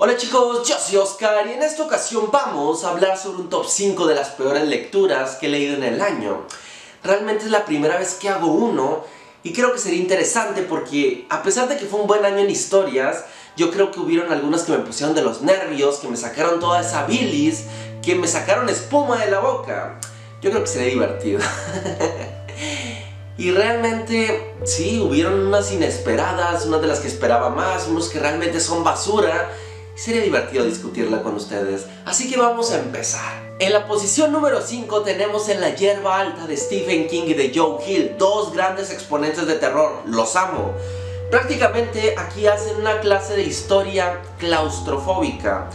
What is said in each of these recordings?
Hola chicos, yo soy Oscar y en esta ocasión vamos a hablar sobre un top 5 de las peores lecturas que he leído en el año. Realmente es la primera vez que hago uno y creo que sería interesante porque a pesar de que fue un buen año en historias, yo creo que hubieron algunas que me pusieron de los nervios, que me sacaron toda esa bilis, que me sacaron espuma de la boca. Yo creo que sería divertido. Y realmente, sí, hubieron unas inesperadas, unas de las que esperaba más, unos que realmente son basura. Sería divertido discutirla con ustedes, así que vamos a empezar. En la posición número 5 tenemos En la hierba alta de Stephen King y de Joe Hill, dos grandes exponentes de terror, los amo. Prácticamente aquí hacen una clase de historia claustrofóbica,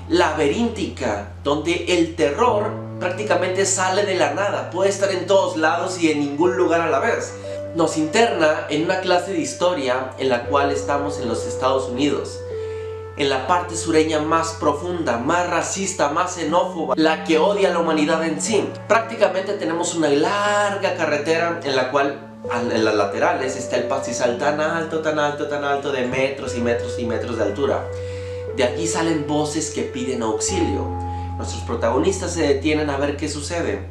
laberíntica, donde el terror prácticamente sale de la nada, puede estar en todos lados y en ningún lugar a la vez. Nos interna en una clase de historia en la cual estamos en los Estados Unidos, en la parte sureña más profunda, más racista, más xenófoba, la que odia a la humanidad en sí. Prácticamente tenemos una larga carretera en la cual en las laterales está el pastizal tan alto, tan alto, tan alto, de metros y metros y metros de altura. De allí salen voces que piden auxilio. Nuestros protagonistas se detienen a ver qué sucede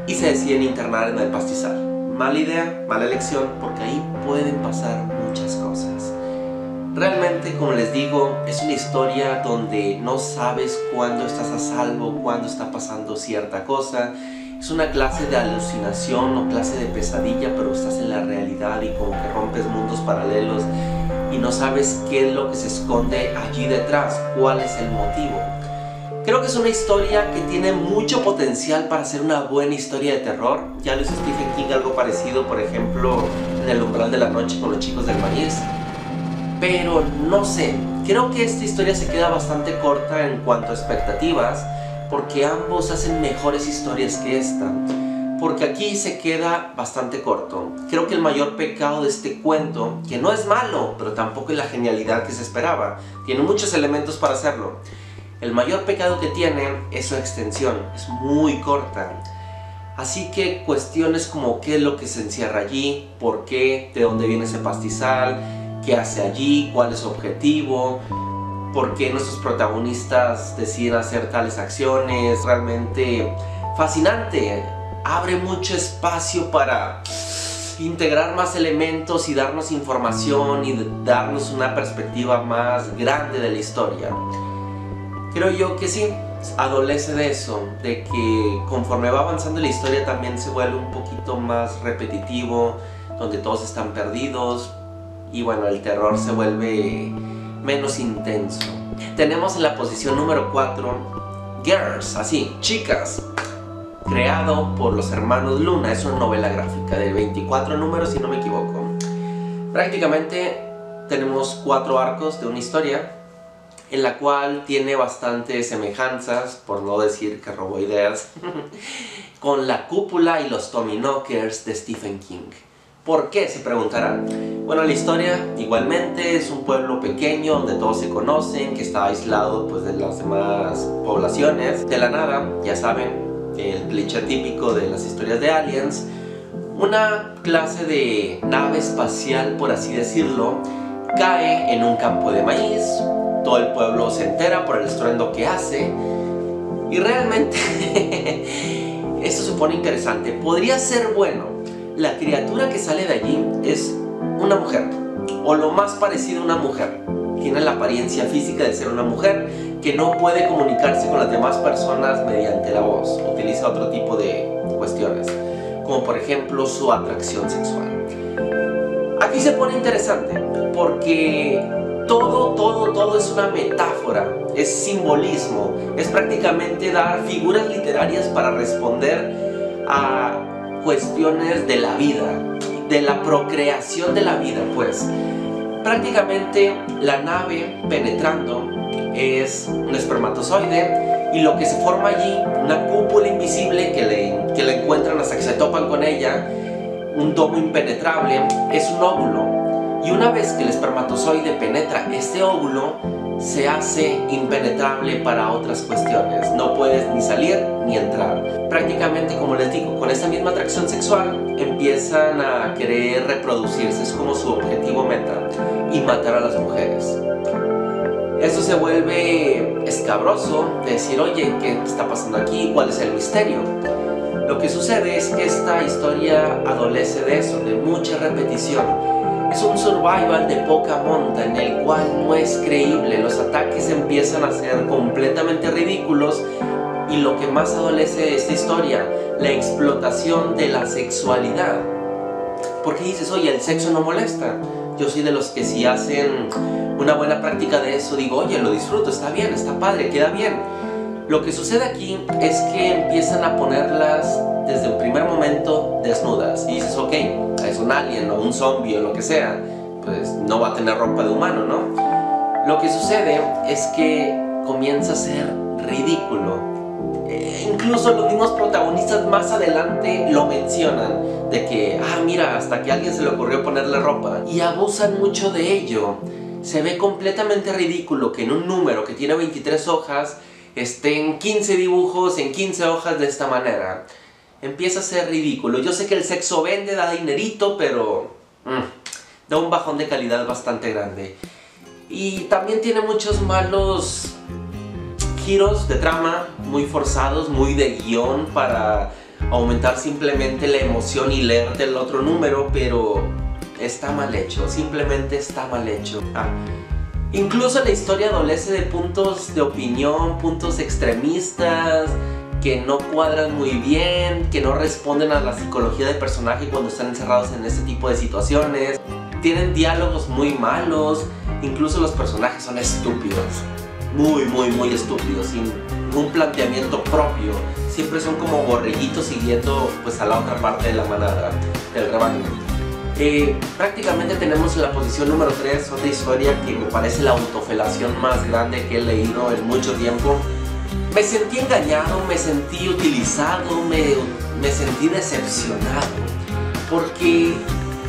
y se deciden internar en el pastizal. Mala idea, mala elección, porque ahí pueden pasar muchas cosas. Realmente, como les digo, es una historia donde no sabes cuándo estás a salvo, cuándo está pasando cierta cosa. Es una clase de alucinación o clase de pesadilla, pero estás en la realidad y como que rompes mundos paralelos y no sabes qué es lo que se esconde allí detrás, cuál es el motivo. Creo que es una historia que tiene mucho potencial para ser una buena historia de terror. Ya lo hizo Stephen King algo parecido, por ejemplo, en El umbral de la noche con los chicos del maíz. Pero no sé, creo que esta historia se queda bastante corta en cuanto a expectativas, porque ambos hacen mejores historias que esta. Porque aquí se queda bastante corto. Creo que el mayor pecado de este cuento, que no es malo, pero tampoco es la genialidad que se esperaba, tiene muchos elementos para hacerlo. El mayor pecado que tiene es su extensión, es muy corta. Así que cuestiones como qué es lo que se encierra allí, por qué, de dónde viene ese pastizal, qué hace allí, cuál es su objetivo, por qué nuestros protagonistas deciden hacer tales acciones. Realmente fascinante, abre mucho espacio para integrar más elementos y darnos información y darnos una perspectiva más grande de la historia. Creo yo que sí, adolece de eso, de que conforme va avanzando la historia también se vuelve un poquito más repetitivo, donde todos están perdidos y bueno, el terror se vuelve menos intenso. Tenemos en la posición número 4 Girls, así, chicas, creado por los hermanos Luna. Es una novela gráfica de 24 números si no me equivoco. Prácticamente tenemos 4 arcos de una historia en la cual tiene bastantes semejanzas, por no decir que robó ideas, con La cúpula y los Tommyknockers de Stephen King. ¿Por qué?, se preguntarán. Bueno, la historia igualmente es un pueblo pequeño donde todos se conocen, que está aislado pues de las demás poblaciones. De la nada, ya saben, el cliché típico de las historias de aliens, una clase de nave espacial, por así decirlo, cae en un campo de maíz. Todo el pueblo se entera por el estruendo que hace y realmente esto se pone interesante. Podría ser bueno. La criatura que sale de allí es una mujer, o lo más parecido a una mujer. Tiene la apariencia física de ser una mujer que no puede comunicarse con las demás personas mediante la voz. Utiliza otro tipo de cuestiones, como por ejemplo su atracción sexual. Aquí se pone interesante porque todo es una metáfora, es simbolismo, es prácticamente dar figuras literarias para responder a cuestiones de la vida, de la procreación de la vida, pues. Prácticamente la nave penetrando es un espermatozoide y lo que se forma allí, una cúpula invisible que la encuentran hasta que se topan con ella, un domo impenetrable, es un óvulo. Y una vez que el espermatozoide penetra este óvulo, se hace impenetrable para otras cuestiones. No puedes ni salir ni entrar. Prácticamente, como les digo, con esta misma atracción sexual empiezan a querer reproducirse. Es como su objetivo meta, y matar a las mujeres. Esto se vuelve escabroso de decir, oye, ¿qué está pasando aquí? ¿Cuál es el misterio? Lo que sucede es que esta historia adolece de eso, de mucha repetición. Es un survival de poca monta en el cual no es creíble. Los ataques empiezan a ser completamente ridículos y lo que más adolece de esta historia, la explotación de la sexualidad. Porque dices, oye, el sexo no molesta. Yo soy de los que si hacen una buena práctica de eso, digo, oye, lo disfruto, está bien, está padre, queda bien. Lo que sucede aquí es que empiezan a ponerlas desde el primer momento desnudas. Y dices, ok, es un alien o un zombie o lo que sea, pues no va a tener ropa de humano, ¿no? Lo que sucede es que comienza a ser ridículo. Incluso los mismos protagonistas más adelante lo mencionan. De que, mira, hasta que a alguien se le ocurrió ponerle ropa. Y abusan mucho de ello. Se ve completamente ridículo que en un número que tiene 23 hojas estén 15 dibujos en 15 hojas de esta manera. Empieza a ser ridículo. Yo sé que el sexo vende, da dinerito, pero da un bajón de calidad bastante grande. Y también tiene muchos malos giros de trama, muy forzados, muy de guión para aumentar simplemente la emoción y leerte el otro número, pero está mal hecho, simplemente está mal hecho. Incluso la historia adolece de puntos de opinión, puntos extremistas, que no cuadran muy bien, que no responden a la psicología del personaje cuando están encerrados en este tipo de situaciones. Tienen diálogos muy malos, incluso los personajes son estúpidos. Muy estúpidos, sin un planteamiento propio. Siempre son como borreguitos siguiendo pues a la otra parte de la manada, del rebaño. Prácticamente tenemos en la posición número 3 otra historia que me parece la autofelación más grande que he leído en mucho tiempo. Me sentí engañado, me sentí utilizado, me sentí decepcionado, porque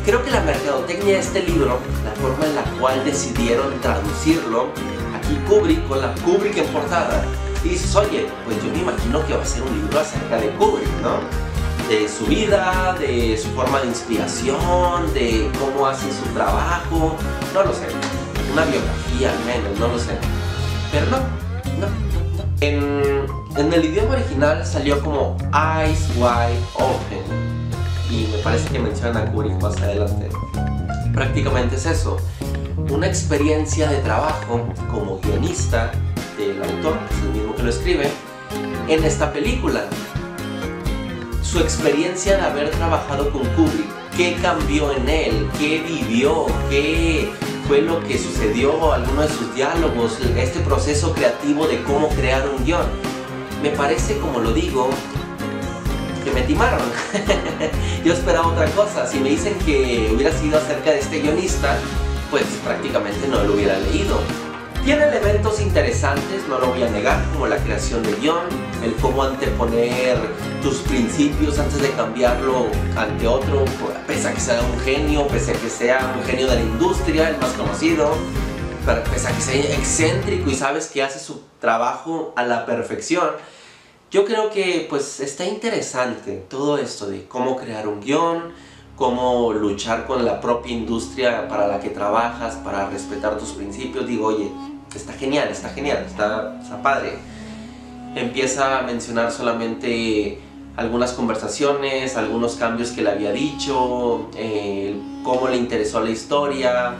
creo que la mercadotecnia de este libro, la forma en la cual decidieron traducirlo, aquí Kubrick, con la Kubrick en portada, y dices, oye, pues yo me imagino que va a ser un libro acerca de Kubrick, ¿no? De su vida, de su forma de inspiración, de cómo hace su trabajo, no lo sé, una biografía al menos, no lo sé, pero no. En el idioma original salió como Eyes Wide Open, y me parece que mencionan a Kubrick más adelante. Prácticamente es eso, una experiencia de trabajo como guionista del autor, que es el mismo que lo escribe, en esta película. Su experiencia de haber trabajado con Kubrick, qué cambió en él, qué vivió, qué fue lo que sucedió, algunos de sus diálogos, este proceso creativo de cómo crear un guión. Me parece, como lo digo, que me timaron. Yo esperaba otra cosa. Si me dicen que hubiera sido acerca de este guionista, pues prácticamente no lo hubiera leído. Tiene elementos interesantes, no lo voy a negar, como la creación de guión, el cómo anteponer tus principios antes de cambiarlo ante otro, pese a que sea un genio, pese a que sea un genio de la industria, el más conocido, pero pese a que sea excéntrico y sabes que hace su trabajo a la perfección. Yo creo que pues está interesante todo esto de cómo crear un guión, cómo luchar con la propia industria para la que trabajas, para respetar tus principios. Digo, oye, está genial, está padre. Empieza a mencionar solamente algunas conversaciones, algunos cambios que le había dicho, cómo le interesó la historia,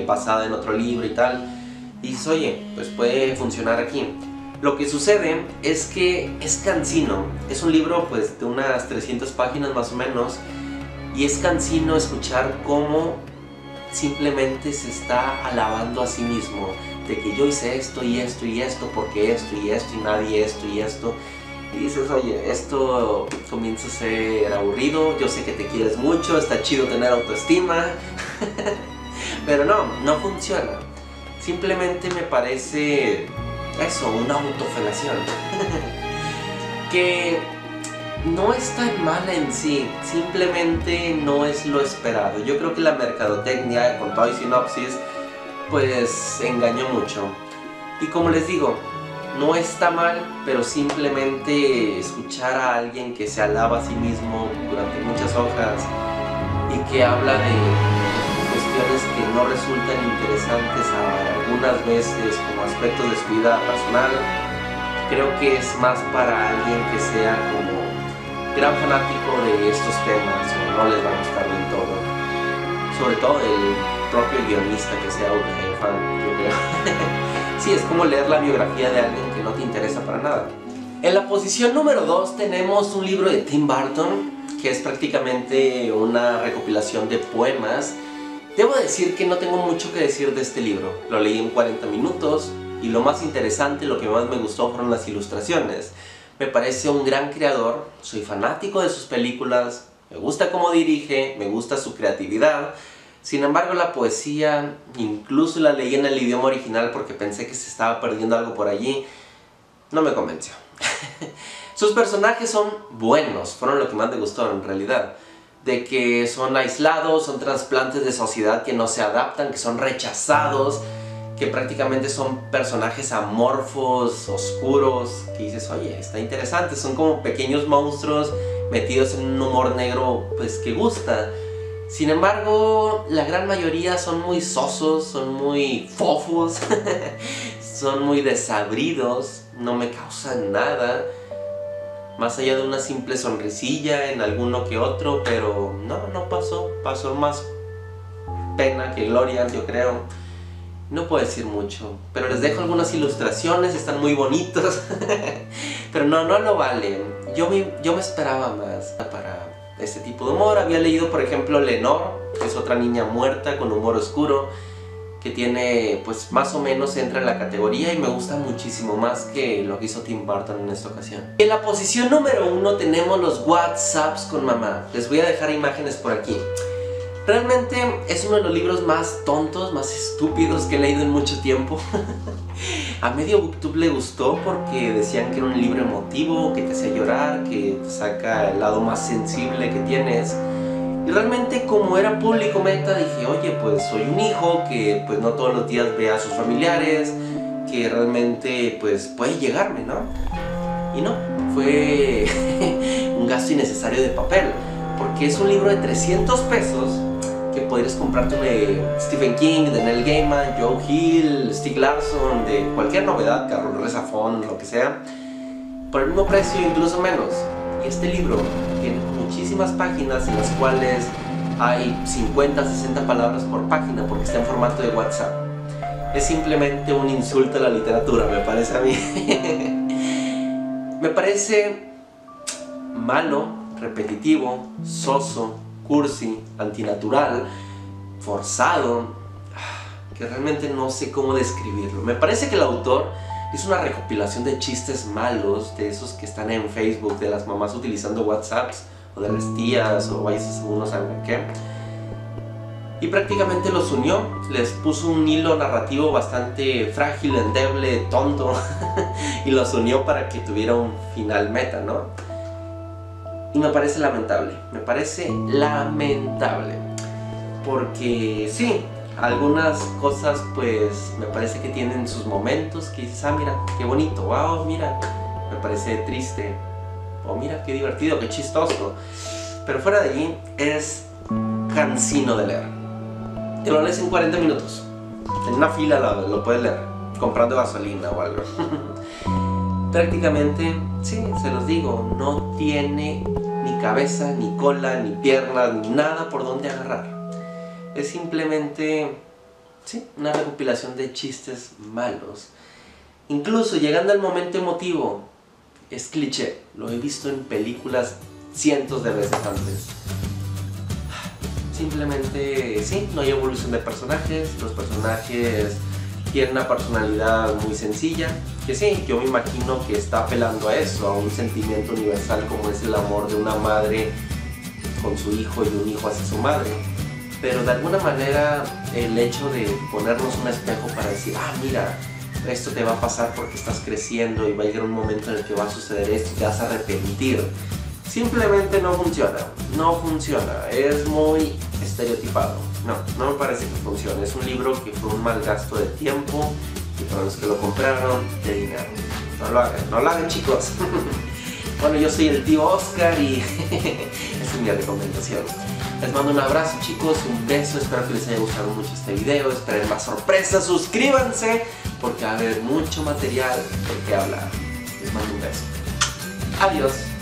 basada en otro libro y tal. Y dices, oye, pues puede funcionar aquí. Lo que sucede es que es cansino. Es un libro pues de unas 300 páginas más o menos. Y es cansino escuchar cómo simplemente se está alabando a sí mismo. De que yo hice esto y esto y esto, porque esto y esto y nadie esto y esto. Y dices, oye, esto comienza a ser aburrido. Yo sé que te quieres mucho, está chido tener autoestima. Pero no funciona. Simplemente me parece eso, una autofelación. Que no es tan mala en sí, simplemente no es lo esperado. Yo creo que la mercadotecnia, con todo y sinopsis, pues engañó mucho. Y como les digo, no está mal, pero simplemente escuchar a alguien que se alaba a sí mismo durante muchas hojas y que habla de pues, situaciones que no resultan interesantes algunas veces como aspectos de su vida personal. Creo que es más para alguien que sea como gran fanático de estos temas o no les va a gustar del todo. Sobre todo el propio guionista que sea un fan, yo creo. Sí, es como leer la biografía de alguien que no te interesa para nada. En la posición número 2 tenemos un libro de Tim Burton, que es prácticamente una recopilación de poemas. Debo decir que no tengo mucho que decir de este libro. Lo leí en 40 minutos y lo más interesante, lo que más me gustó fueron las ilustraciones. Me parece un gran creador, soy fanático de sus películas, me gusta cómo dirige, me gusta su creatividad. Sin embargo, la poesía, incluso la leí en el idioma original porque pensé que se estaba perdiendo algo por allí, no me convenció. Sus personajes son buenos, fueron lo que más me gustó en realidad. De que son aislados, son trasplantes de sociedad que no se adaptan, que son rechazados, que prácticamente son personajes amorfos, oscuros, que dices, oye, está interesante, son como pequeños monstruos metidos en un humor negro, pues que gusta. Sin embargo, la gran mayoría son muy sosos, son muy fofos, son muy desabridos, no me causan nada. Más allá de una simple sonrisilla en alguno que otro, pero no pasó más pena que gloria, yo creo. No puedo decir mucho, pero les dejo algunas ilustraciones, están muy bonitos. Pero no lo valen. Yo me esperaba más para este tipo de humor. Había leído, por ejemplo, Lenore, que es otra niña muerta con humor oscuro, que tiene, pues más o menos entra en la categoría y me gusta muchísimo más que lo que hizo Tim Burton en esta ocasión. En la posición número 1 tenemos los WhatsApps con mamá. Les voy a dejar imágenes por aquí. Realmente es uno de los libros más tontos, más estúpidos que he leído en mucho tiempo. A medio booktube le gustó porque decían que era un libro emotivo, que te hace llorar, que te saca el lado más sensible que tienes. Y realmente, como era público meta, dije, oye, pues soy un hijo que pues no todos los días ve a sus familiares, que realmente pues puede llegarme, ¿no? Y no, fue un gasto innecesario de papel, porque es un libro de 300 pesos que podrías comprarte de Stephen King, de Neil Gaiman, Joe Hill, Stieg Larsson, de cualquier novedad, Carlos Zafón, lo que sea, por el mismo precio, incluso menos. Y este libro tiene muchísimas páginas en las cuales hay 50, 60 palabras por página porque está en formato de WhatsApp. Es simplemente un insulto a la literatura, me parece a mí. Me parece malo, repetitivo, soso, cursi, antinatural, forzado, que realmente no sé cómo describirlo. Me parece que el autor hizo una recopilación de chistes malos, de esos que están en Facebook, de las mamás utilizando WhatsApps, o de las tías, o vayas a uno saben qué. Y prácticamente los unió, les puso un hilo narrativo bastante frágil, endeble, tonto, y los unió para que tuviera un final meta, ¿no? Y me parece lamentable, porque sí, algunas cosas pues me parece que tienen sus momentos que dices, ah mira, qué bonito, wow, mira, me parece triste, oh mira, qué divertido, qué chistoso, pero fuera de allí es cansino de leer. Te lo lees en 40 minutos, en una fila lo puedes leer, comprando gasolina o algo. Prácticamente, sí, se los digo, no tiene ni cabeza, ni cola, ni piernas, ni nada por donde agarrar. Es simplemente, sí, una recopilación de chistes malos. Incluso llegando al momento emotivo, es cliché, lo he visto en películas cientos de veces antes. Simplemente, sí, no hay evolución de personajes, los personajes tienen una personalidad muy sencilla, que sí, yo me imagino que está apelando a eso, a un sentimiento universal como es el amor de una madre con su hijo y un hijo hacia su madre. Pero de alguna manera el hecho de ponernos un espejo para decir, ah mira, esto te va a pasar porque estás creciendo y va a llegar un momento en el que va a suceder esto y te vas a arrepentir, simplemente no funciona, es muy estereotipado, no me parece que funcione, es un libro que fue un mal gasto de tiempo y para los que lo compraron, de dinero. No lo hagan chicos. Bueno, yo soy el tío Oscar y esa es mi recomendación. Les mando un abrazo, chicos, un beso, espero que les haya gustado mucho este video, esperen más sorpresas, suscríbanse porque va a haber mucho material por qué hablar. Les mando un beso. Adiós.